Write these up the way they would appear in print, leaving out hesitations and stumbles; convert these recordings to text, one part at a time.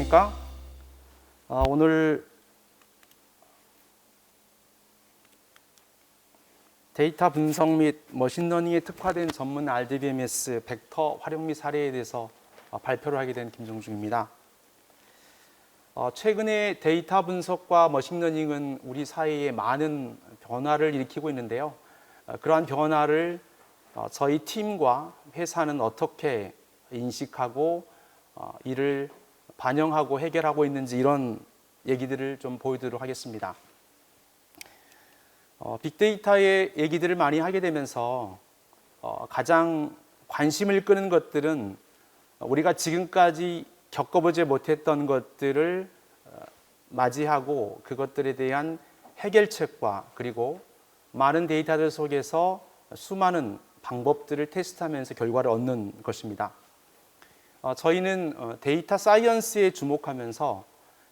안녕하십니까? 오늘 데이터 분석 및 머신러닝에 특화된 전문 RDBMS 벡터 활용 및 사례에 대해서 발표를 하게 된 김정중입니다. 최근에 데이터 분석과 머신러닝은 우리 사회에 많은 변화를 일으키고 있는데요. 그러한 변화를 저희 팀과 회사는 어떻게 인식하고 이를 반영하고 해결하고 있는지 이런 얘기들을 좀 보여드리도록 하겠습니다. 빅데이터의 얘기들을 많이 하게 되면서 가장 관심을 끄는 것들은 우리가 지금까지 겪어보지 못했던 것들을 맞이하고 그것들에 대한 해결책과 그리고 많은 데이터들 속에서 수많은 방법들을 테스트하면서 결과를 얻는 것입니다. 저희는 데이터 사이언스에 주목하면서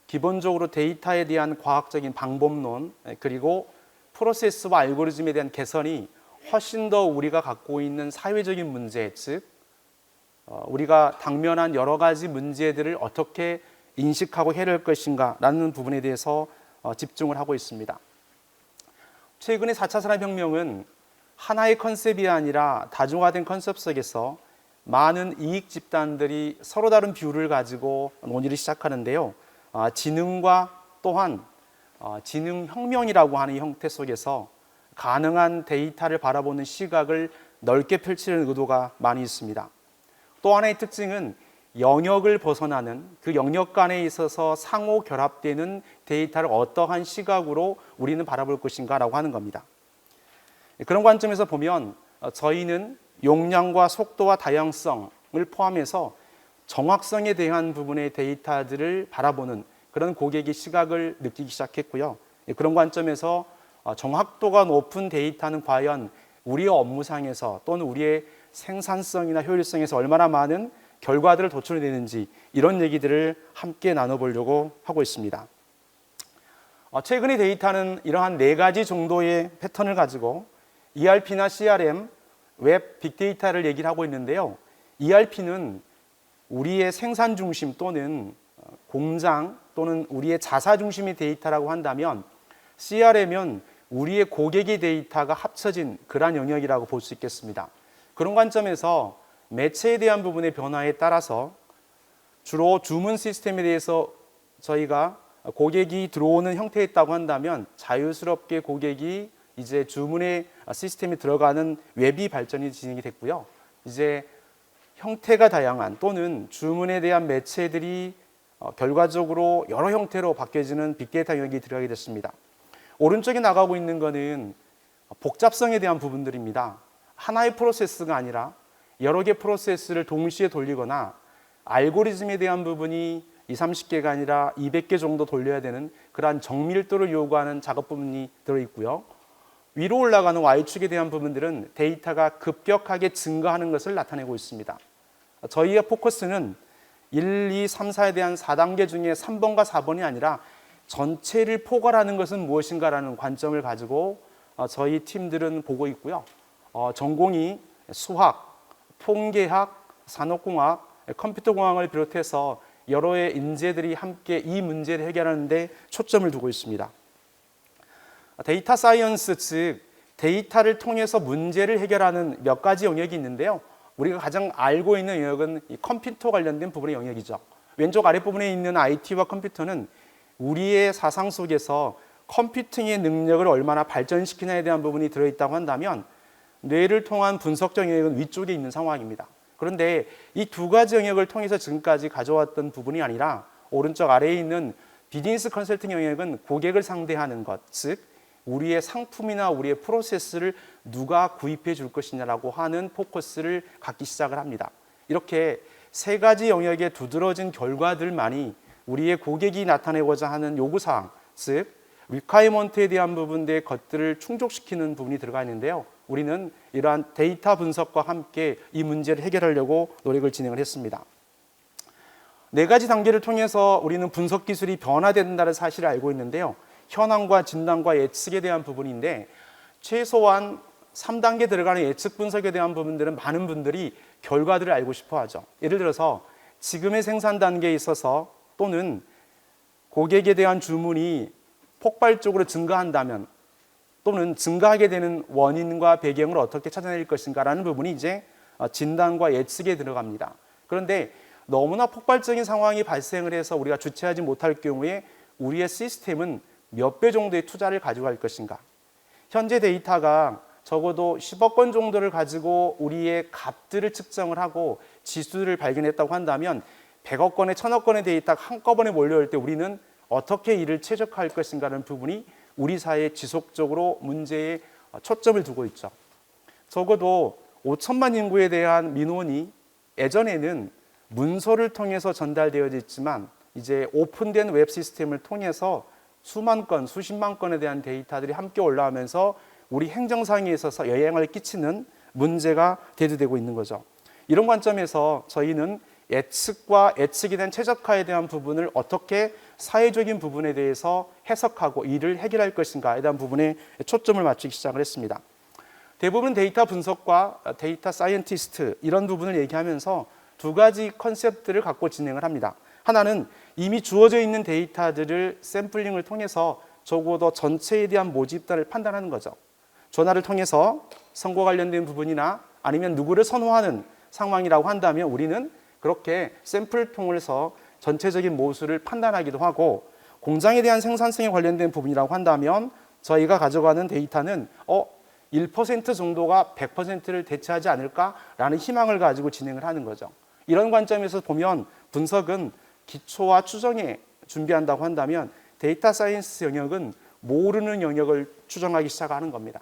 기본적으로 데이터에 대한 과학적인 방법론 그리고 프로세스와 알고리즘에 대한 개선이 훨씬 더 우리가 갖고 있는 사회적인 문제, 즉 우리가 당면한 여러 가지 문제들을 어떻게 인식하고 해결할 것인가 라는 부분에 대해서 집중을 하고 있습니다. 최근에 4차 산업혁명은 하나의 컨셉이 아니라 다중화된 컨셉 속에서 많은 이익 집단들이 서로 다른 뷰를 가지고 논의를 시작하는데요. 지능과 또한 지능혁명이라고 하는 형태 속에서 가능한 데이터를 바라보는 시각을 넓게 펼치는 의도가 많이 있습니다. 또 하나의 특징은 영역을 벗어나는 그 영역 간에 있어서 상호 결합되는 데이터를 어떠한 시각으로 우리는 바라볼 것인가라고 하는 겁니다. 그런 관점에서 보면 저희는 용량과 속도와 다양성을 포함해서 정확성에 대한 부분의 데이터들을 바라보는 그런 고객의 시각을 느끼기 시작했고요. 그런 관점에서 정확도가 높은 데이터는 과연 우리의 업무상에서 또는 우리의 생산성이나 효율성에서 얼마나 많은 결과들을 도출해내는지 이런 얘기들을 함께 나눠보려고 하고 있습니다. 최근의 데이터는 이러한 4가지 정도의 패턴을 가지고 ERP나 CRM, 웹, 빅데이터를 얘기를 하고 있는데요. ERP는 우리의 생산 중심 또는 공장 또는 우리의 자사 중심의 데이터라고 한다면 CRM은 우리의 고객의 데이터가 합쳐진 그러한 영역이라고 볼 수 있겠습니다. 그런 관점에서 매체에 대한 부분의 변화에 따라서 주로 주문 시스템에 대해서 저희가 고객이 들어오는 형태에 있다고 한다면 자유스럽게 고객이 이제 주문의 시스템이 들어가는 웹이 발전이 진행이 됐고요. 이제 형태가 다양한 또는 주문에 대한 매체들이 결과적으로 여러 형태로 바뀌어지는 빅데이터 영역이 들어가게 됐습니다. 오른쪽에 나가고 있는 것은 복잡성에 대한 부분들입니다. 하나의 프로세스가 아니라 여러 개의 프로세스를 동시에 돌리거나 알고리즘에 대한 부분이 20-30개가 아니라 200개 정도 돌려야 되는 그러한 정밀도를 요구하는 작업 부분이 들어있고요. 위로 올라가는 Y축에 대한 부분들은 데이터가 급격하게 증가하는 것을 나타내고 있습니다. 저희의 포커스는 1, 2, 3, 4에 대한 4단계 중에 3번과 4번이 아니라 전체를 포괄하는 것은 무엇인가라는 관점을 가지고 저희 팀들은 보고 있고요. 전공이 수학, 통계학, 산업공학, 컴퓨터공학을 비롯해서 여러의 인재들이 함께 이 문제를 해결하는 데 초점을 두고 있습니다. 데이터 사이언스, 즉 데이터를 통해서 문제를 해결하는 몇 가지 영역이 있는데요. 우리가 가장 알고 있는 영역은 이 컴퓨터 관련된 부분의 영역이죠. 왼쪽 아랫부분에 있는 IT와 컴퓨터는 우리의 사상 속에서 컴퓨팅의 능력을 얼마나 발전시키냐에 대한 부분이 들어있다고 한다면 뇌를 통한 분석적 영역은 위쪽에 있는 상황입니다. 그런데 이 2가지 영역을 통해서 지금까지 가져왔던 부분이 아니라 오른쪽 아래에 있는 비즈니스 컨설팅 영역은 고객을 상대하는 것, 즉 우리의 상품이나 우리의 프로세스를 누가 구입해 줄 것이냐라고 하는 포커스를 갖기 시작을 합니다. 이렇게 3가지 영역의 두드러진 결과들만이 우리의 고객이 나타내고자 하는 요구사항, 즉 리콰이먼트에 대한 부분의 것들을 충족시키는 부분이 들어가 있는데요. 우리는 이러한 데이터 분석과 함께 이 문제를 해결하려고 노력을 진행을 했습니다. 4가지 단계를 통해서 우리는 분석 기술이 변화된다는 사실을 알고 있는데요. 현황과 진단과 예측에 대한 부분인데 최소한 3단계 들어가는 예측 분석에 대한 부분들은 많은 분들이 결과들을 알고 싶어 하죠. 예를 들어서 지금의 생산 단계에 있어서 또는 고객에 대한 주문이 폭발적으로 증가한다면 또는 증가하게 되는 원인과 배경을 어떻게 찾아낼 것인가라는 부분이 이제 진단과 예측에 들어갑니다. 그런데 너무나 폭발적인 상황이 발생을 해서 우리가 주체하지 못할 경우에 우리의 시스템은 몇 배 정도의 투자를 가져갈 것인가. 현재 데이터가 적어도 10억 건 정도를 가지고 우리의 값들을 측정을 하고 지수를 발견했다고 한다면 100억 건의 1000억 건의 데이터가 한꺼번에 몰려올 때 우리는 어떻게 이를 최적화할 것인가라는 부분이 우리 사회에 지속적으로 문제에 초점을 두고 있죠. 적어도 5천만 인구에 대한 민원이 예전에는 문서를 통해서 전달되어져 있지만 이제 오픈된 웹 시스템을 통해서 수만 건, 수십만 건에 대한 데이터들이 함께 올라오면서 우리 행정상에 있어서 영향을 끼치는 문제가 대두되고 있는 거죠. 이런 관점에서 저희는 예측과 예측에 대한 최적화에 대한 부분을 어떻게 사회적인 부분에 대해서 해석하고 이를 해결할 것인가에 대한 부분에 초점을 맞추기 시작을 했습니다. 대부분 데이터 분석과 데이터 사이언티스트 이런 부분을 얘기하면서 두 가지 컨셉들을 갖고 진행을 합니다. 하나는 이미 주어져 있는 데이터들을 샘플링을 통해서 적어도 전체에 대한 모집단을 판단하는 거죠. 전화를 통해서 선거 관련된 부분이나 아니면 누구를 선호하는 상황이라고 한다면 우리는 그렇게 샘플을 통해서 전체적인 모수를 판단하기도 하고, 공장에 대한 생산성에 관련된 부분이라고 한다면 저희가 가져가는 데이터는 1% 정도가 100%를 대체하지 않을까라는 희망을 가지고 진행을 하는 거죠. 이런 관점에서 보면 분석은 기초와 추정에 준비한다고 한다면 데이터 사이언스 영역은 모르는 영역을 추정하기 시작하는 겁니다.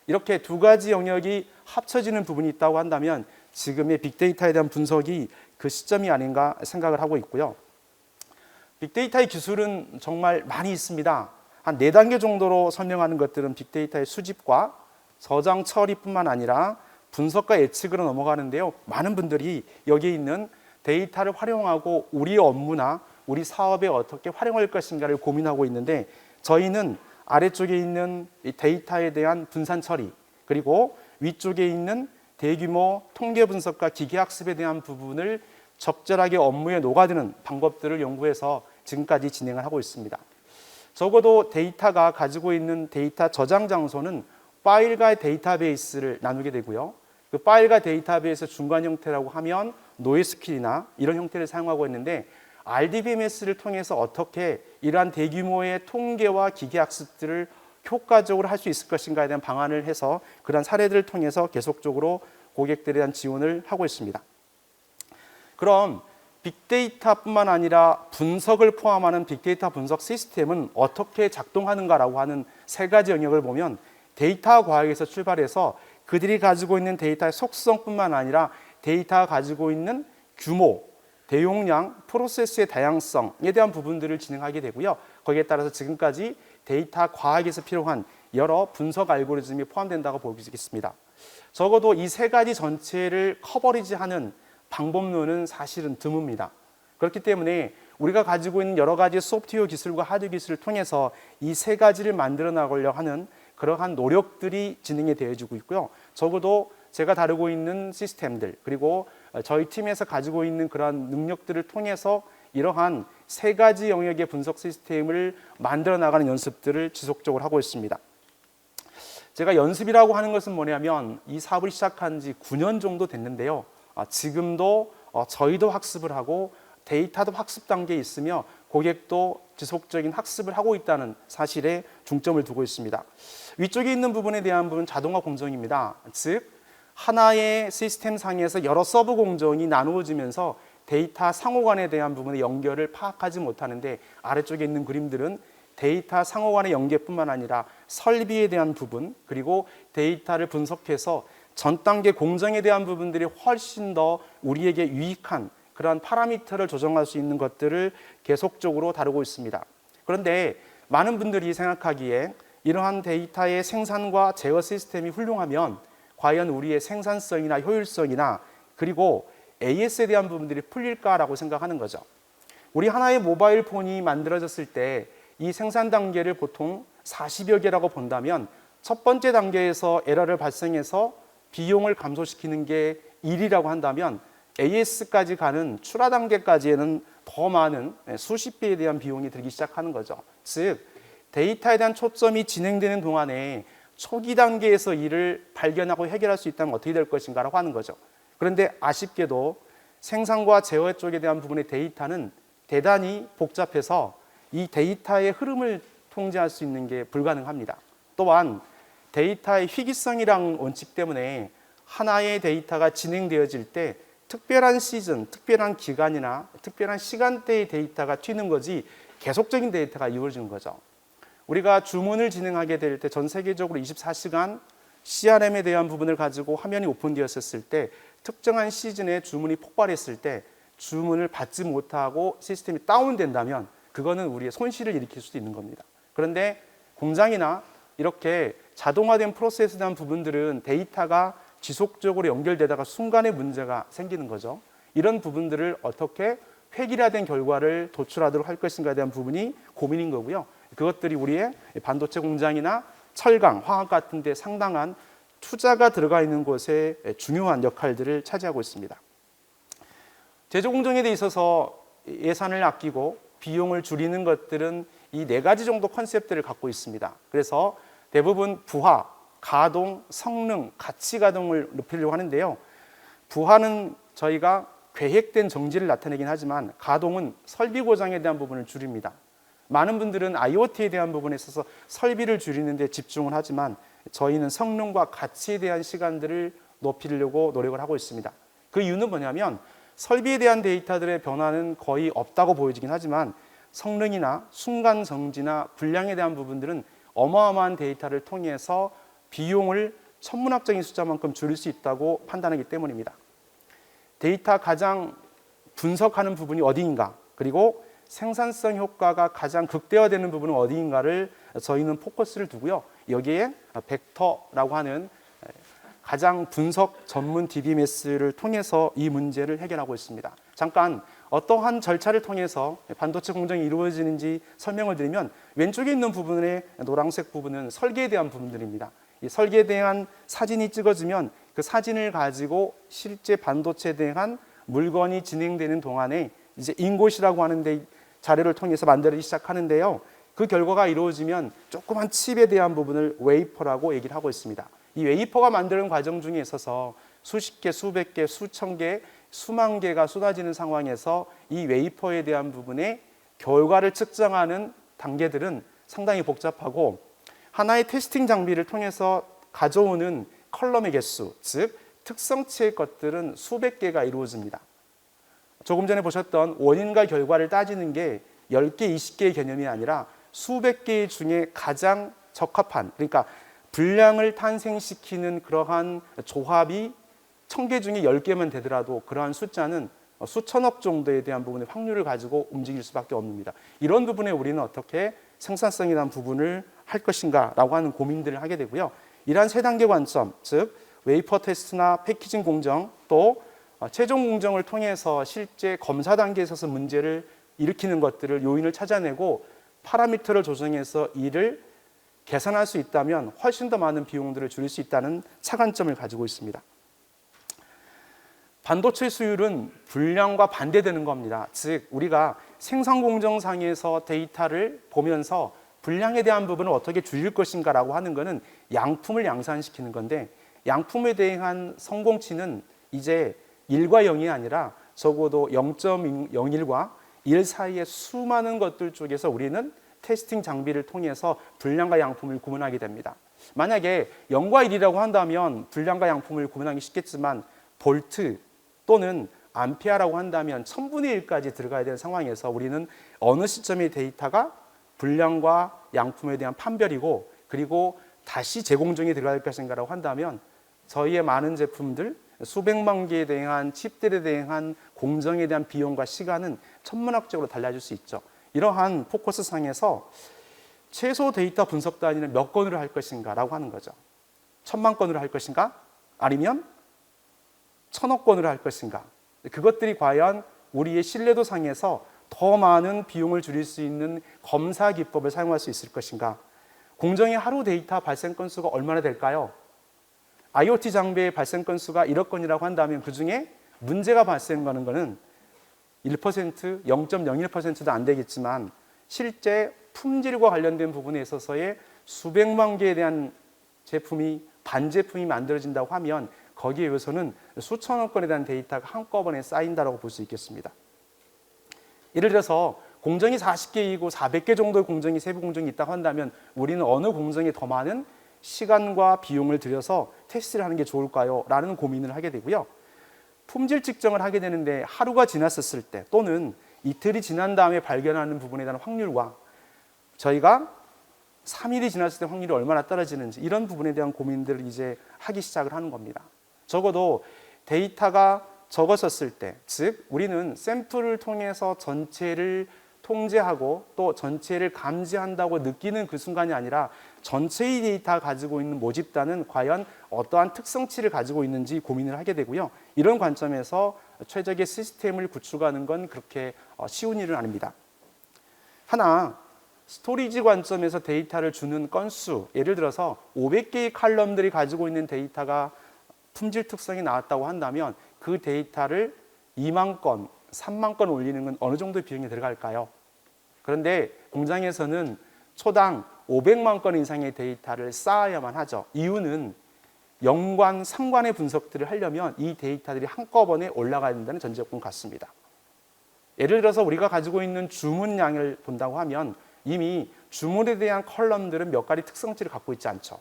이렇게 두 가지 영역이 합쳐지는 부분이 있다고 한다면 지금의 빅데이터에 대한 분석이 그 시점이 아닌가 생각을 하고 있고요. 빅데이터의 기술은 정말 많이 있습니다. 한 4단계 정도로 설명하는 것들은 빅데이터의 수집과 저장 처리뿐만 아니라 분석과 예측으로 넘어가는데요. 많은 분들이 여기에 있는 데이터를 활용하고 우리 업무나 우리 사업에 어떻게 활용할 것인가를 고민하고 있는데, 저희는 아래쪽에 있는 이 데이터에 대한 분산 처리, 그리고 위쪽에 있는 대규모 통계 분석과 기계학습에 대한 부분을 적절하게 업무에 녹아드는 방법들을 연구해서 지금까지 진행을 하고 있습니다. 적어도 데이터가 가지고 있는 데이터 저장 장소는 파일과 데이터베이스를 나누게 되고요. 그 파일과 데이터베이스 중간 형태라고 하면 노에스큐엘이나 이런 형태를 사용하고 있는데, RDBMS를 통해서 어떻게 이러한 대규모의 통계와 기계학습들을 효과적으로 할 수 있을 것인가에 대한 방안을 해서 그러한 사례들을 통해서 계속적으로 고객들에 대한 지원을 하고 있습니다. 그럼 빅데이터뿐만 아니라 분석을 포함하는 빅데이터 분석 시스템은 어떻게 작동하는가라고 하는 세 가지 영역을 보면, 데이터 과학에서 출발해서 그들이 가지고 있는 데이터의 속성뿐만 아니라 데이터가 가지고 있는 규모, 대용량, 프로세스의 다양성에 대한 부분들을 진행하게 되고요. 거기에 따라서 지금까지 데이터 과학에서 필요한 여러 분석 알고리즘이 포함된다고 볼 수 있겠습니다. 적어도 이 세 가지 전체를 커버리지하는 방법론은 사실은 드뭅니다. 그렇기 때문에 우리가 가지고 있는 여러 가지 소프트웨어 기술과 하드웨어 기술을 통해서 이 세 가지를 만들어 나가려고 하는 그러한 노력들이 진행이 되어지고 있고요. 적어도 제가 다루고 있는 시스템들, 그리고 저희 팀에서 가지고 있는 그러한 능력들을 통해서 이러한 세 가지 영역의 분석 시스템을 만들어 나가는 연습들을 지속적으로 하고 있습니다. 제가 연습이라고 하는 것은 뭐냐면 이 사업을 시작한 지 9년 정도 됐는데요. 지금도 저희도 학습을 하고 데이터도 학습 단계에 있으며 고객도 지속적인 학습을 하고 있다는 사실에 중점을 두고 있습니다. 위쪽에 있는 부분에 대한 부분은 자동화 공정입니다. 즉 하나의 시스템 상에서 여러 서브 공정이 나누어지면서 데이터 상호간에 대한 부분의 연결을 파악하지 못하는데, 아래쪽에 있는 그림들은 데이터 상호간의 연계뿐만 아니라 설비에 대한 부분, 그리고 데이터를 분석해서 전 단계 공정에 대한 부분들이 훨씬 더 우리에게 유익한 그러한 파라미터를 조정할 수 있는 것들을 계속적으로 다루고 있습니다. 그런데 많은 분들이 생각하기에 이러한 데이터의 생산과 제어 시스템이 훌륭하면 과연 우리의 생산성이나 효율성이나 그리고 AS에 대한 부분들이 풀릴까라고 생각하는 거죠. 우리 하나의 모바일 폰이 만들어졌을 때 이 생산 단계를 보통 40여 개라고 본다면 첫 번째 단계에서 에러를 발생해서 비용을 감소시키는 게 1이라고 한다면 AS까지 가는 출하 단계까지에는 더 많은 수십 배에 대한 비용이 들기 시작하는 거죠. 즉 데이터에 대한 초점이 진행되는 동안에 초기 단계에서 이를 발견하고 해결할 수 있다면 어떻게 될 것인가라고 하는 거죠. 그런데 아쉽게도 생산과 제어 쪽에 대한 부분의 데이터는 대단히 복잡해서 이 데이터의 흐름을 통제할 수 있는 게 불가능합니다. 또한 데이터의 희귀성이라는 원칙 때문에 하나의 데이터가 진행되어질 때 특별한 시즌, 특별한 기간이나 특별한 시간대의 데이터가 튀는 거지 계속적인 데이터가 이루어지는 거죠. 우리가 주문을 진행하게 될 때 전 세계적으로 24시간 CRM에 대한 부분을 가지고 화면이 오픈되었을 때 특정한 시즌에 주문이 폭발했을 때 주문을 받지 못하고 시스템이 다운된다면 그거는 우리의 손실을 일으킬 수도 있는 겁니다. 그런데 공장이나 이렇게 자동화된 프로세스에 대한 부분들은 데이터가 지속적으로 연결되다가 순간에 문제가 생기는 거죠. 이런 부분들을 어떻게 획일화된 결과를 도출하도록 할 것인가에 대한 부분이 고민인 거고요. 그것들이 우리의 반도체 공장이나 철강, 화학 같은 데 상당한 투자가 들어가 있는 곳에 중요한 역할들을 차지하고 있습니다. 제조 공정에 대해 있어서 예산을 아끼고 비용을 줄이는 것들은 이 네 가지 정도 컨셉들을 갖고 있습니다. 그래서 대부분 부하, 가동, 성능, 가치 가동을 높이려고 하는데요. 부하는 저희가 계획된 정지를 나타내긴 하지만 가동은 설비 고장에 대한 부분을 줄입니다. 많은 분들은 IoT에 대한 부분에 있어서 설비를 줄이는 데 집중을 하지만 저희는 성능과 가치에 대한 시간들을 높이려고 노력을 하고 있습니다. 그 이유는 뭐냐면 설비에 대한 데이터들의 변화는 거의 없다고 보여지긴 하지만 성능이나 순간 정지나 불량에 대한 부분들은 어마어마한 데이터를 통해서 비용을 천문학적인 숫자만큼 줄일 수 있다고 판단하기 때문입니다. 데이터 가장 분석하는 부분이 어디인가, 그리고 생산성 효과가 가장 극대화되는 부분은 어디인가를 저희는 포커스를 두고요. 여기에 벡터라고 하는 가장 분석 전문 DBMS를 통해서 이 문제를 해결하고 있습니다. 잠깐 어떠한 절차를 통해서 반도체 공정이 이루어지는지 설명을 드리면 왼쪽에 있는 부분의 노란색 부분은 설계에 대한 부분들입니다. 이 설계에 대한 사진이 찍어지면 그 사진을 가지고 실제 반도체에 대한 물건이 진행되는 동안에 이제 인곳이라고 하는데 자료를 통해서 만들기 시작하는데요. 그 결과가 이루어지면 조그만 칩에 대한 부분을 웨이퍼라고 얘기를 하고 있습니다. 이 웨이퍼가 만드는 과정 중에 있어서 수십 개, 수백 개, 수천 개, 수만 개가 쏟아지는 상황에서 이 웨이퍼에 대한 부분의 결과를 측정하는 단계들은 상당히 복잡하고 하나의 테스팅 장비를 통해서 가져오는 컬럼의 개수, 즉 특성치의 것들은 수백 개가 이루어집니다. 조금 전에 보셨던 원인과 결과를 따지는 게 10개, 20개의 개념이 아니라 수백 개 중에 가장 적합한, 그러니까 분량을 탄생시키는 그러한 조합이 1000개 중에 10개만 되더라도 그러한 숫자는 수천억 정도에 대한 부분의 확률을 가지고 움직일 수밖에 없습니다. 이런 부분에 우리는 어떻게 생산성에 대한 부분을 할 것인가라고 하는 고민들을 하게 되고요. 이러한 세 단계 관점, 즉 웨이퍼 테스트나 패키징 공정, 또 최종 공정을 통해서 실제 검사 단계에 있어서 문제를 일으키는 것들을 요인을 찾아내고 파라미터를 조정해서 이를 개선할 수 있다면 훨씬 더 많은 비용들을 줄일 수 있다는 차관점을 가지고 있습니다. 반도체 수율은 불량과 반대되는 겁니다. 즉 우리가 생산 공정상에서 데이터를 보면서 불량에 대한 부분을 어떻게 줄일 것인가라고 하는 것은 양품을 양산시키는 건데 양품에 대한 성공치는 이제 1과 0이 아니라 적어도 0.01과 1 사이의 수많은 것들 쪽에서 우리는 테스팅 장비를 통해서 불량과 양품을 구분하게 됩니다. 만약에 0과 1이라고 한다면 불량과 양품을 구분하기 쉽겠지만 볼트 또는 암페어라고 한다면 1000분의 1까지 들어가야 되는 상황에서 우리는 어느 시점의 데이터가 불량과 양품에 대한 판별이고 그리고 다시 재공정에 들어갈 것인가라고 한다면 저희의 많은 제품들 수백만 개에 대한 칩들에 대한 공정에 대한 비용과 시간은 천문학적으로 달라질 수 있죠. 이러한 포커스 상에서 최소 데이터 분석 단위는 몇 건으로 할 것인가라고 하는 거죠. 1000만 건으로 할 것인가? 아니면 1000억 건으로 할 것인가? 그것들이 과연 우리의 신뢰도 상에서 더 많은 비용을 줄일 수 있는 검사 기법을 사용할 수 있을 것인가? 공정의 하루 데이터 발생 건수가 얼마나 될까요? IoT 장비의 발생 건수가 1억 건이라고 한다면 그중에 문제가 발생하는 것은 1%, 0.01%도 안 되겠지만 실제 품질과 관련된 부분에 있어서의 수백만 개에 대한 제품이 반제품이 만들어진다고 하면 거기에 의해서는 수천억 건에 대한 데이터가 한꺼번에 쌓인다고 볼 수 있겠습니다. 예를 들어서 공정이 40개이고 400개 정도의 공정이 세부 공정이 있다고 한다면 우리는 어느 공정에 더 많은 시간과 비용을 들여서 테스트를 하는 게 좋을까요? 라는 고민을 하게 되고요. 품질 측정을 하게 되는데 하루가 지났었을 때 또는 이틀이 지난 다음에 발견하는 부분에 대한 확률과 저희가 3일이 지났을 때 확률이 얼마나 떨어지는지 이런 부분에 대한 고민들을 이제 하기 시작을 하는 겁니다. 적어도 데이터가 적었었을 때, 즉 우리는 샘플을 통해서 전체를 통제하고 또 전체를 감지한다고 느끼는 그 순간이 아니라 전체의 데이터 가지고 있는 모집단은 과연 어떠한 특성치를 가지고 있는지 고민을 하게 되고요. 이런 관점에서 최적의 시스템을 구축하는 건 그렇게 쉬운 일은 아닙니다. 하나, 스토리지 관점에서 데이터를 주는 건수, 예를 들어서 500개의 칼럼들이 가지고 있는 데이터가 품질 특성이 나왔다고 한다면 그 데이터를 2만 건, 3만 건 올리는 건 어느 정도의 비용이 들어갈까요? 그런데 공장에서는 초당 500만 건 이상의 데이터를 쌓아야만 하죠. 이유는 연관, 상관의 분석들을 하려면 이 데이터들이 한꺼번에 올라가야 된다는 전제조건 같습니다. 예를 들어서 우리가 가지고 있는 주문량을 본다고 하면 이미 주문에 대한 컬럼들은 몇 가지 특성치를 갖고 있지 않죠.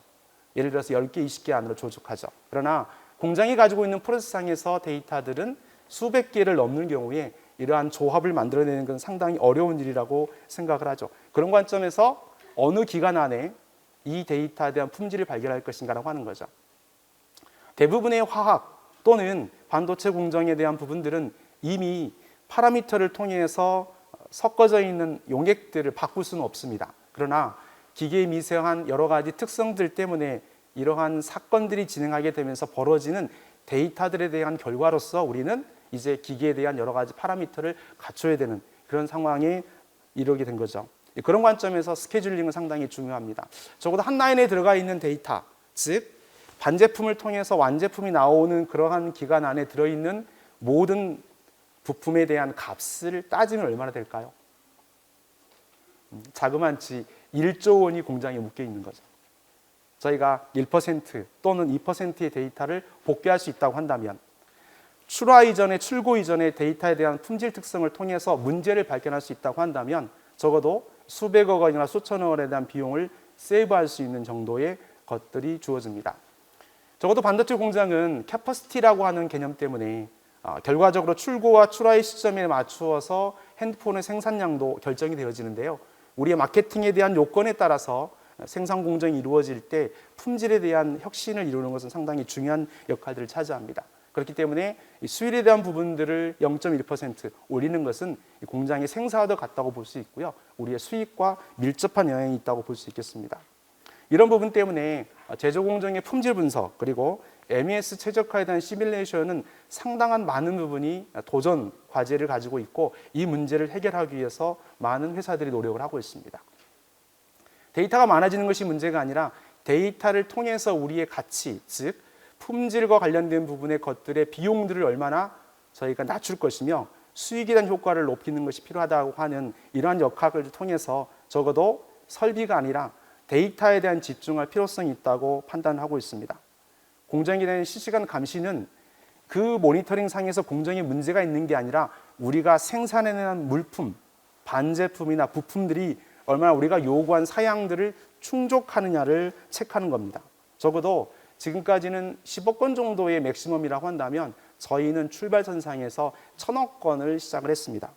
예를 들어서 10개, 20개 안으로 조직하죠. 그러나 공장이 가지고 있는 프로세스상에서 데이터들은 수백 개를 넘는 경우에 이러한 조합을 만들어내는 건 상당히 어려운 일이라고 생각을 하죠. 그런 관점에서 어느 기간 안에 이 데이터에 대한 품질을 발견할 것인가라고 하는 거죠. 대부분의 화학 또는 반도체 공정에 대한 부분들은 이미 파라미터를 통해서 섞어져 있는 용액들을 바꿀 수는 없습니다. 그러나 기계의 미세한 여러 가지 특성들 때문에 이러한 사건들이 진행하게 되면서 벌어지는 데이터들에 대한 결과로서 우리는 이제 기계에 대한 여러 가지 파라미터를 갖춰야 되는 그런 상황에 이르게 된 거죠. 그런 관점에서 스케줄링은 상당히 중요합니다. 적어도 한 라인에 들어가 있는 데이터, 즉 반제품을 통해서 완제품이 나오는 그러한 기간 안에 들어있는 모든 부품에 대한 값을 따지면 얼마나 될까요? 자그만치 1조 원이 공장에 묶여 있는 거죠. 저희가 1% 또는 2%의 데이터를 복귀할 수 있다고 한다면 출하 이전에 출고 이전에 데이터에 대한 품질 특성을 통해서 문제를 발견할 수 있다고 한다면 적어도 수백억 원이나 수천억 원에 대한 비용을 세이브할 수 있는 정도의 것들이 주어집니다. 적어도 반도체 공장은 캐퍼시티라고 하는 개념 때문에 결과적으로 출고와 출하의 시점에 맞추어서 핸드폰의 생산량도 결정이 되어지는데요. 우리의 마케팅에 대한 요건에 따라서 생산 공정이 이루어질 때 품질에 대한 혁신을 이루는 것은 상당히 중요한 역할들을 차지합니다. 그렇기 때문에 수율에 대한 부분들을 0.1% 올리는 것은 공장의 생사와도 같다고 볼 수 있고요. 우리의 수익과 밀접한 영향이 있다고 볼 수 있겠습니다. 이런 부분 때문에 제조 공정의 품질 분석 그리고 MES 최적화에 대한 시뮬레이션은 상당한 많은 부분이 도전 과제를 가지고 있고 이 문제를 해결하기 위해서 많은 회사들이 노력을 하고 있습니다. 데이터가 많아지는 것이 문제가 아니라 데이터를 통해서 우리의 가치, 즉 품질과 관련된 부분의 것들의 비용들을 얼마나 저희가 낮출 것이며 수익에 대한 효과를 높이는 것이 필요하다고 하는 이러한 역학을 통해서 적어도 설비가 아니라 데이터에 대한 집중할 필요성이 있다고 판단하고 있습니다. 공정에 대한 실시간 감시는 그 모니터링 상에서 공정에 문제가 있는 게 아니라 우리가 생산해내는 물품, 반제품이나 부품들이 얼마나 우리가 요구한 사양들을 충족하느냐를 체크하는 겁니다. 적어도 지금까지는 10억 건 정도의 맥시멈이라고 한다면 저희는 출발선상에서 1000억 건을 시작을 했습니다.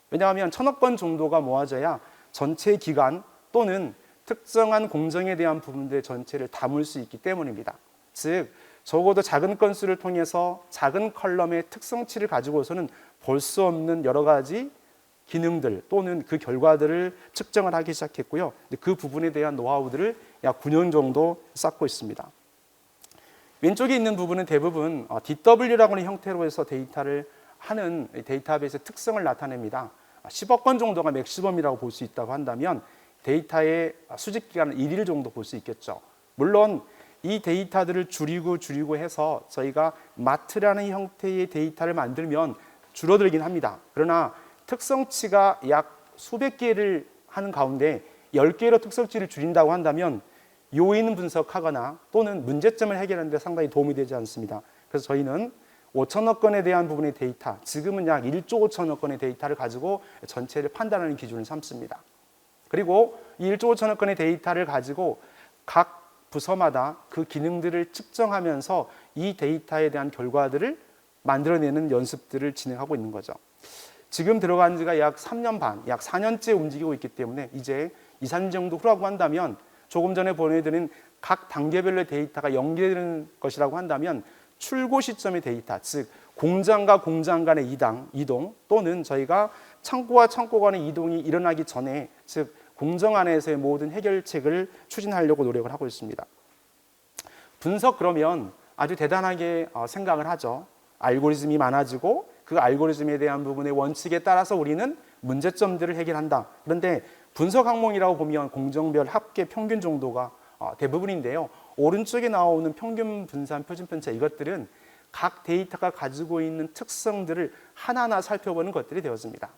왜냐하면 1000억 건 정도가 모아져야 전체 기간 또는 특정한 공정에 대한 부분들 전체를 담을 수 있기 때문입니다. 즉 적어도 작은 건수를 통해서 작은 컬럼의 특성치를 가지고서는 볼 수 없는 여러 가지 기능들 또는 그 결과들을 측정을 하기 시작했고요. 그 부분에 대한 노하우들을 약 9년 정도 쌓고 있습니다. 왼쪽에 있는 부분은 대부분 DW라고 하는 형태로 해서 데이터를 하는 데이터베이스 특성을 나타냅니다. 10억 건 정도가 맥시멈이라고 볼 수 있다고 한다면 데이터의 수집 기간은 1일 정도 볼 수 있겠죠. 물론 이 데이터들을 줄이고 해서 저희가 마트라는 형태의 데이터를 만들면 줄어들긴 합니다. 그러나 특성치가 약 수백 개를 하는 가운데 10개로 특성치를 줄인다고 한다면 요인 분석하거나 또는 문제점을 해결하는 데 상당히 도움이 되지 않습니다. 그래서 저희는 5천억 건에 대한 부분의 데이터, 지금은 약 1조 5천억 건의 데이터를 가지고 전체를 판단하는 기준을 삼습니다. 그리고 이 1조 5천억 건의 데이터를 가지고 각 부서마다 그 기능들을 측정하면서 이 데이터에 대한 결과들을 만들어내는 연습들을 진행하고 있는 거죠. 지금 들어간 지가 약 3년 반, 약 4년째 움직이고 있기 때문에 이제 2, 3년 정도 후라고 한다면 조금 전에 보내드린 각 단계별로의 데이터가 연계되는 것이라고 한다면 출고 시점의 데이터, 즉 공장과 공장 간의 이동 또는 저희가 창고와 창고 간의 이동이 일어나기 전에 즉 공정 안에서의 모든 해결책을 추진하려고 노력을 하고 있습니다. 분석 그러면 아주 대단하게 생각을 하죠. 알고리즘이 많아지고 그 알고리즘에 대한 부분의 원칙에 따라서 우리는 문제점들을 해결한다. 그런데 분석 항목이라고 보면 공정별 합계 평균 정도가 대부분인데요. 오른쪽에 나오는 평균 분산 표준 편차 이것들은 각 데이터가 가지고 있는 특성들을 하나하나 살펴보는 것들이 되었습니다.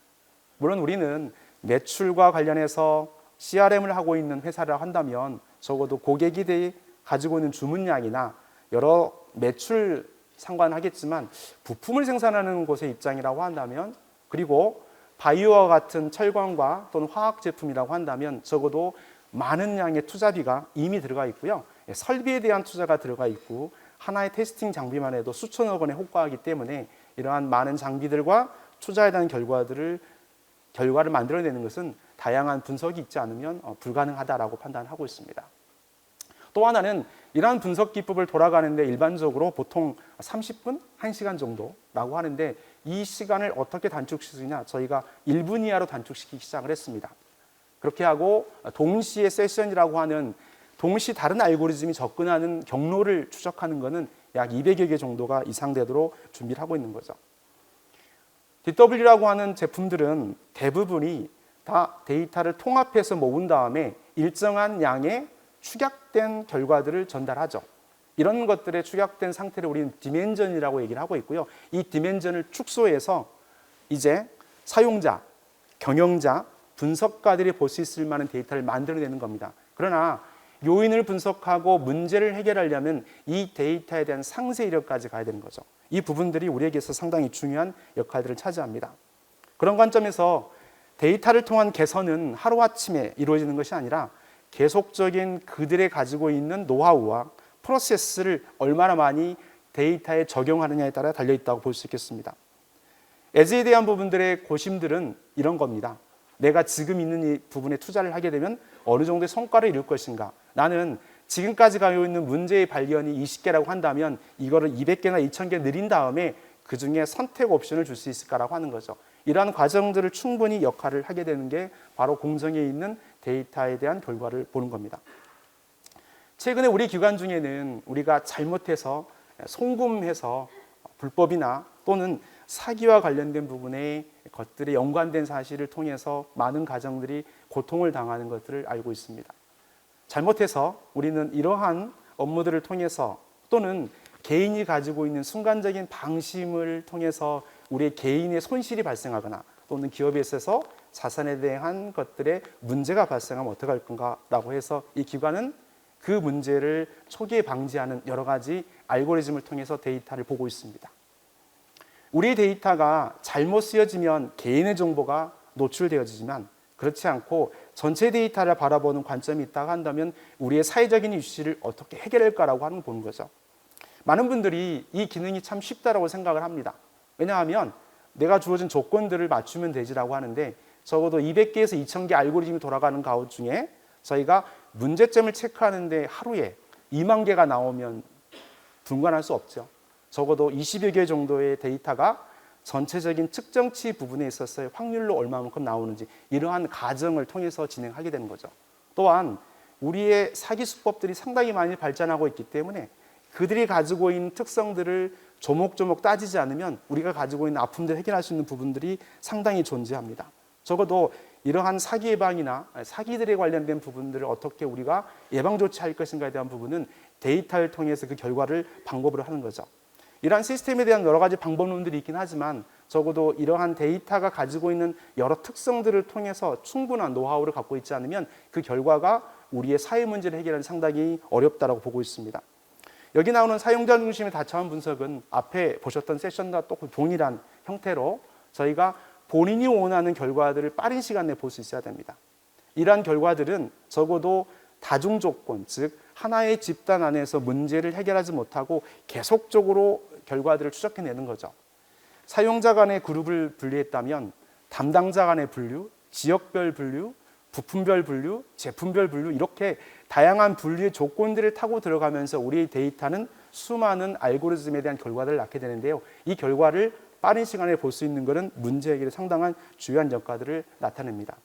물론 우리는 매출과 관련해서 CRM을 하고 있는 회사라 한다면 적어도 고객이 가지고 있는 주문량이나 여러 매출 상관하겠지만 부품을 생산하는 곳의 입장이라고 한다면 그리고 바이오와 같은 철광과 또는 화학 제품이라고 한다면 적어도 많은 양의 투자비가 이미 들어가 있고요. 설비에 대한 투자가 들어가 있고 하나의 테스팅 장비만 해도 수천억 원에 호가하기 때문에 이러한 많은 장비들과 투자에 대한 결과를 만들어내는 것은 다양한 분석이 있지 않으면 불가능하다라고 판단하고 있습니다. 또 하나는 이러한 분석 기법을 돌아가는데 일반적으로 보통 30분, 1시간 정도라고 하는데 이 시간을 어떻게 단축시키냐 저희가 1분 이하로 단축시키기 시작을 했습니다. 그렇게 하고 동시에 세션이라고 하는 동시 다른 알고리즘이 접근하는 경로를 추적하는 것은 약 200여 개 정도가 이상되도록 준비를 하고 있는 거죠. DW라고 하는 제품들은 대부분이 다 데이터를 통합해서 모은 다음에 일정한 양의 축약된 결과들을 전달하죠. 이런 것들의 축약된 상태를 우리는 디멘전이라고 얘기를 하고 있고요. 이 디멘전을 축소해서 이제 사용자, 경영자, 분석가들이 볼 수 있을 만한 데이터를 만들어내는 겁니다. 그러나 요인을 분석하고 문제를 해결하려면 이 데이터에 대한 상세 이력까지 가야 되는 거죠. 이 부분들이 우리에게서 상당히 중요한 역할들을 차지합니다. 그런 관점에서 데이터를 통한 개선은 하루아침에 이루어지는 것이 아니라 계속적인 그들의 가지고 있는 노하우와 프로세스를 얼마나 많이 데이터에 적용하느냐에 따라 달려있다고 볼 수 있겠습니다. 에즈에 대한 부분들의 고심들은 이런 겁니다. 내가 지금 있는 이 부분에 투자를 하게 되면 어느 정도의 성과를 이룰 것인가. 나는 지금까지 가지고 있는 문제의 발견이 20개라고 한다면 이거를 200개나 2000개 늘린 다음에 그중에 선택 옵션을 줄 수 있을까라고 하는 거죠. 이러한 과정들을 충분히 역할을 하게 되는 게 바로 공정에 있는 데이터에 대한 결과를 보는 겁니다. 최근에 우리 기관 중에는 우리가 잘못해서 송금해서 불법이나 또는 사기와 관련된 부분의 것들에 연관된 사실을 통해서 많은 가정들이 고통을 당하는 것들을 알고 있습니다. 잘못해서 우리는 이러한 업무들을 통해서 또는 개인이 가지고 있는 순간적인 방심을 통해서 우리의 개인의 손실이 발생하거나 또는 기업에 있어서 자산에 대한 것들의 문제가 발생하면 어떻게 할 건가라고 해서 이 기관은 그 문제를 초기에 방지하는 여러 가지 알고리즘을 통해서 데이터를 보고 있습니다. 우리의 데이터가 잘못 쓰여지면 개인의 정보가 노출되어지지만 그렇지 않고 전체 데이터를 바라보는 관점이 있다고 한다면 우리의 사회적인 이슈를 어떻게 해결할까라고 하는 걸 보는 거죠. 많은 분들이 이 기능이 참 쉽다라고 생각을 합니다. 왜냐하면 내가 주어진 조건들을 맞추면 되지라고 하는데 적어도 200개에서 2000개 알고리즘이 돌아가는 가운데 중에 저희가 문제점을 체크하는데 하루에 2만 개가 나오면 분간할 수 없죠. 적어도 20여 개 정도의 데이터가 전체적인 측정치 부분에 있어서 확률로 얼마만큼 나오는지 이러한 과정을 통해서 진행하게 되는 거죠. 또한 우리의 사기 수법들이 상당히 많이 발전하고 있기 때문에 그들이 가지고 있는 특성들을 조목조목 따지지 않으면 우리가 가지고 있는 아픔들을 해결할 수 있는 부분들이 상당히 존재합니다. 적어도 이러한 사기 예방이나 사기들에 관련된 부분들을 어떻게 우리가 예방 조치할 것인가에 대한 부분은 데이터를 통해서 그 결과를 방법으로 하는 거죠. 이러한 시스템에 대한 여러 가지 방법론들이 있긴 하지만 적어도 이러한 데이터가 가지고 있는 여러 특성들을 통해서 충분한 노하우를 갖고 있지 않으면 그 결과가 우리의 사회 문제를 해결하는 상당히 어렵다라고 보고 있습니다. 여기 나오는 사용자 중심의 다차원 분석은 앞에 보셨던 세션과 똑같은 동일한 형태로 저희가 본인이 원하는 결과들을 빠른 시간 내에 볼 수 있어야 됩니다. 이러한 결과들은 적어도 다중 조건, 즉 하나의 집단 안에서 문제를 해결하지 못하고 계속적으로 결과들을 추적해내는 거죠. 사용자 간의 그룹을 분류했다면 담당자 간의 분류, 지역별 분류, 부품별 분류, 제품별 분류 이렇게 다양한 분류의 조건들을 타고 들어가면서 우리의 데이터는 수많은 알고리즘에 대한 결과들을 낳게 되는데요. 이 결과를 빠른 시간에 볼 수 있는 것은 문제 해결에 상당한 중요한 역할들을 나타냅니다.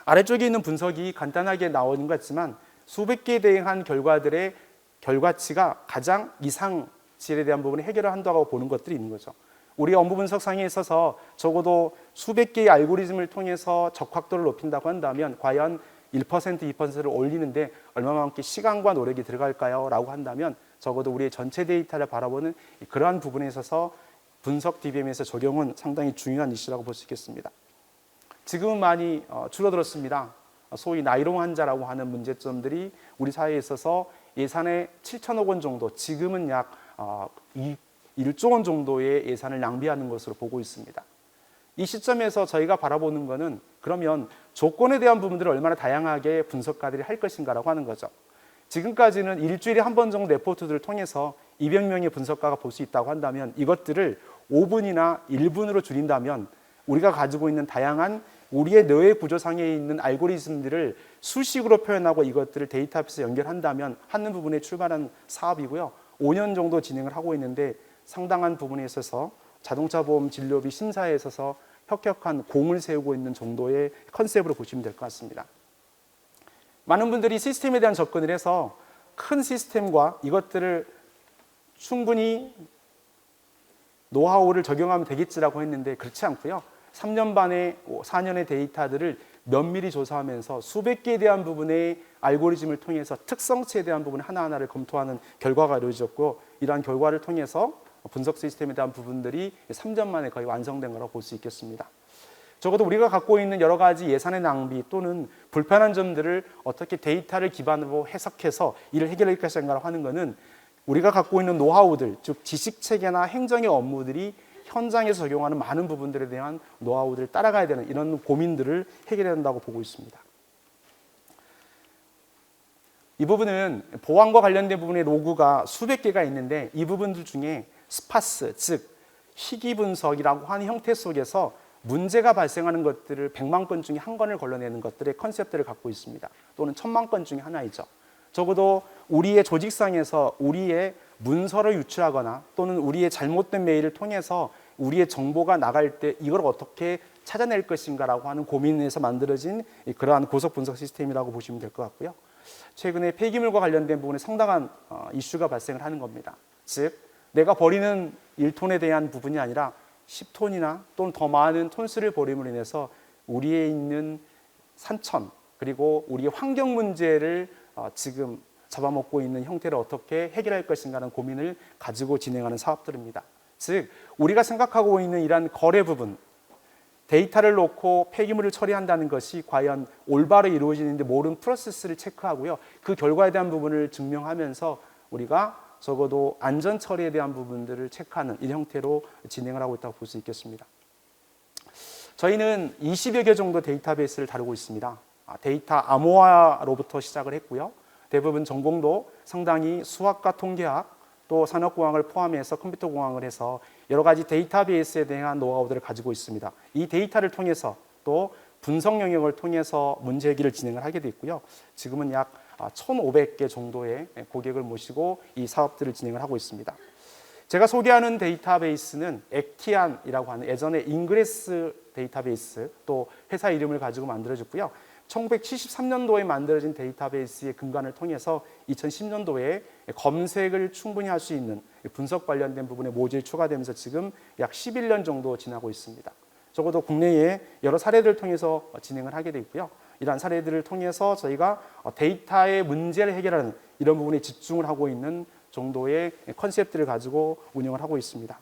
아래쪽에 있는 분석이 간단하게 나오는 것 같지만 수백 개에 대한 결과들의 결과치가 가장 이상질에 대한 부분을 해결을 한다고 보는 것들이 있는 거죠. 우리 업무 분석상에 있어서 적어도 수백 개의 알고리즘을 통해서 적확도를 높인다고 한다면 과연 1%, 2%를 올리는데 얼마만큼 시간과 노력이 들어갈까요? 라고 한다면 적어도 우리의 전체 데이터를 바라보는 그러한 부분에 있어서 분석 DBM에서 적용은 상당히 중요한 이슈라고 볼 수 있겠습니다. 지금은 많이 줄어들었습니다. 소위 나이롱 환자라고 하는 문제점들이 우리 사회에 있어서 예산의 7천억 원 정도, 지금은 약 1조 원 정도의 예산을 낭비하는 것으로 보고 있습니다. 이 시점에서 저희가 바라보는 것은 그러면 조건에 대한 부분들을 얼마나 다양하게 분석가들이 할 것인가라고 하는 거죠. 지금까지는 일주일에 한 번 정도 레포트들을 통해서 200명의 분석가가 볼 수 있다고 한다면 이것들을 5분이나 1분으로 줄인다면 우리가 가지고 있는 다양한 우리의 뇌의 구조상에 있는 알고리즘들을 수식으로 표현하고 이것들을 데이터베이스에 연결한다면 하는 부분에 출발한 사업이고요. 5년 정도 진행을 하고 있는데 상당한 부분에 있어서 자동차 보험 진료비 심사에 있어서 혁혁한 공을 세우고 있는 정도의 컨셉으로 보시면 될 것 같습니다. 많은 분들이 시스템에 대한 접근을 해서 큰 시스템과 이것들을 충분히 노하우를 적용하면 되겠지라고 했는데 그렇지 않고요. 3년 반에 4년의 데이터들을 면밀히 조사하면서 수백 개에 대한 부분의 알고리즘을 통해서 특성치에 대한 부분 하나하나를 검토하는 결과가 이루어졌고 이러한 결과를 통해서 분석 시스템에 대한 부분들이 3년 만에 거의 완성된 거라고 볼 수 있겠습니다. 적어도 우리가 갖고 있는 여러 가지 예산의 낭비 또는 불편한 점들을 어떻게 데이터를 기반으로 해석해서 이를 해결할 것인가 하는 것은 우리가 갖고 있는 노하우들, 즉 지식체계나 행정의 업무들이 현장에서 적용하는 많은 부분들에 대한 노하우들을 따라가야 되는 이런 고민들을 해결해야 한다고 보고 있습니다. 이 부분은 보안과 관련된 부분의 로그가 수백 개가 있는데 이 부분들 중에 스파스, 즉 희귀 분석이라고 하는 형태 속에서 문제가 발생하는 것들을 100만 건 중에 한 건을 걸러내는 것들의 컨셉들을 갖고 있습니다. 또는 1000만 건 중에 하나이죠. 적어도 우리의 조직상에서 우리의 문서를 유출하거나 또는 우리의 잘못된 메일을 통해서 우리의 정보가 나갈 때 이걸 어떻게 찾아낼 것인가라고 하는 고민에서 만들어진 그러한 고속 분석 시스템이라고 보시면 될 것 같고요. 최근에 폐기물과 관련된 부분에 상당한 이슈가 발생을 하는 겁니다. 즉 내가 버리는 1톤에 대한 부분이 아니라 10톤이나 또는 더 많은 톤수를 버림으로 인해서 우리에 있는 산천 그리고 우리의 환경 문제를 지금 잡아먹고 있는 형태를 어떻게 해결할 것인가라는 고민을 가지고 진행하는 사업들입니다. 즉 우리가 생각하고 있는 이러한 거래 부분, 데이터를 놓고 폐기물을 처리한다는 것이 과연 올바로 이루어지는지 모르는 프로세스를 체크하고요. 그 결과에 대한 부분을 증명하면서 우리가 적어도 안전 처리에 대한 부분들을 체크하는 이 형태로 진행을 하고 있다고 볼 수 있겠습니다. 저희는 20여 개 정도 데이터베이스를 다루고 있습니다. 데이터 암호화로부터 시작을 했고요. 대부분 전공도 상당히 수학과 통계학 또 산업공학을 포함해서 컴퓨터공학을 해서 여러 가지 데이터베이스에 대한 노하우들을 가지고 있습니다. 이 데이터를 통해서 또 분석 영역을 통해서 문제 해결을 진행을 하게 됐고요. 지금은 약 1,500개 정도의 고객을 모시고 이 사업들을 진행을 하고 있습니다. 제가 소개하는 데이터베이스는 액티안이라고 하는 예전에 잉그레스 데이터베이스 또 회사 이름을 가지고 만들어졌고요. 1973년도에 만들어진 데이터베이스의 근간을 통해서 2010년도에 검색을 충분히 할 수 있는 분석 관련된 부분에 모듈이 추가되면서 지금 약 11년 정도 지나고 있습니다. 적어도 국내에 여러 사례들을 통해서 진행을 하게 되고요. 이러한 사례들을 통해서 저희가 데이터의 문제를 해결하는 이런 부분에 집중을 하고 있는 정도의 컨셉들을 가지고 운영을 하고 있습니다.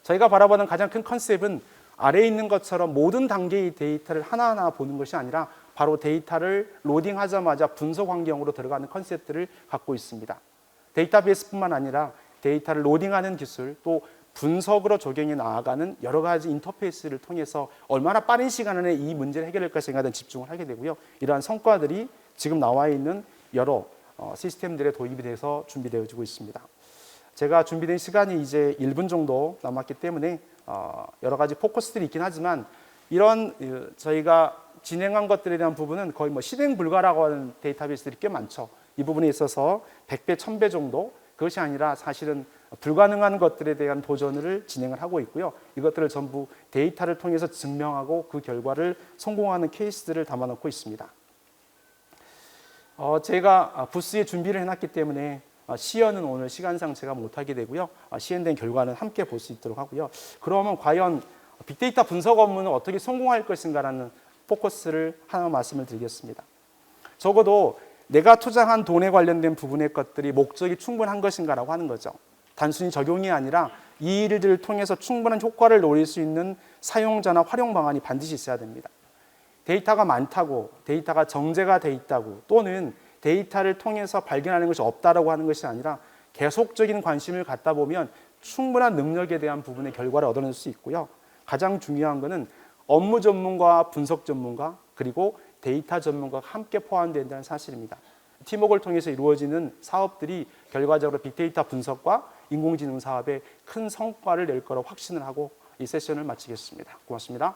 저희가 바라보는 가장 큰 컨셉은 아래에 있는 것처럼 모든 단계의 데이터를 하나하나 보는 것이 아니라 바로 데이터를 로딩하자마자 분석 환경으로 들어가는 컨셉들을 갖고 있습니다. 데이터베이스뿐만 아니라 데이터를 로딩하는 기술, 또 분석으로 적용해 나아가는 여러 가지 인터페이스를 통해서 얼마나 빠른 시간 안에 이 문제를 해결할 것인가에 대한 집중을 하게 되고요. 이러한 성과들이 지금 나와 있는 여러 시스템들에 도입이 돼서 준비되어지고 있습니다. 제가 준비된 시간이 이제 1분 정도 남았기 때문에 여러 가지 포커스들이 있긴 하지만 이런 저희가 진행한 것들에 대한 부분은 거의 뭐 실행 불가라고 하는 데이터베이스들이 꽤 많죠. 이 부분에 있어서 100배, 1000배 정도, 그것이 아니라 사실은 불가능한 것들에 대한 도전을 진행을 하고 있고요. 이것들을 전부 데이터를 통해서 증명하고 그 결과를 성공하는 케이스들을 담아놓고 있습니다. 제가 부스에 준비를 해놨기 때문에 시연은 오늘 시간상 제가 못하게 되고요. 시연된 결과는 함께 볼 수 있도록 하고요. 그러면 과연 빅데이터 분석 업무는 어떻게 성공할 것인가라는 포커스를 하나 말씀을 드리겠습니다. 적어도 내가 투자한 돈에 관련된 부분의 것들이 목적이 충분한 것인가라고 하는 거죠. 단순히 적용이 아니라 이 일들을 통해서 충분한 효과를 노릴 수 있는 사용자나 활용 방안이 반드시 있어야 됩니다. 데이터가 많다고, 데이터가 정제가 돼 있다고, 또는 데이터를 통해서 발견하는 것이 없다라고 하는 것이 아니라 계속적인 관심을 갖다 보면 충분한 능력에 대한 부분의 결과를 얻어낼 수 있고요. 가장 중요한 것은 업무 전문가와 분석 전문가, 그리고 데이터 전문가가 함께 포함된다는 사실입니다. 팀워크를 통해서 이루어지는 사업들이 결과적으로 빅데이터 분석과 인공지능 사업에 큰 성과를 낼 거라고 확신을 하고 이 세션을 마치겠습니다. 고맙습니다.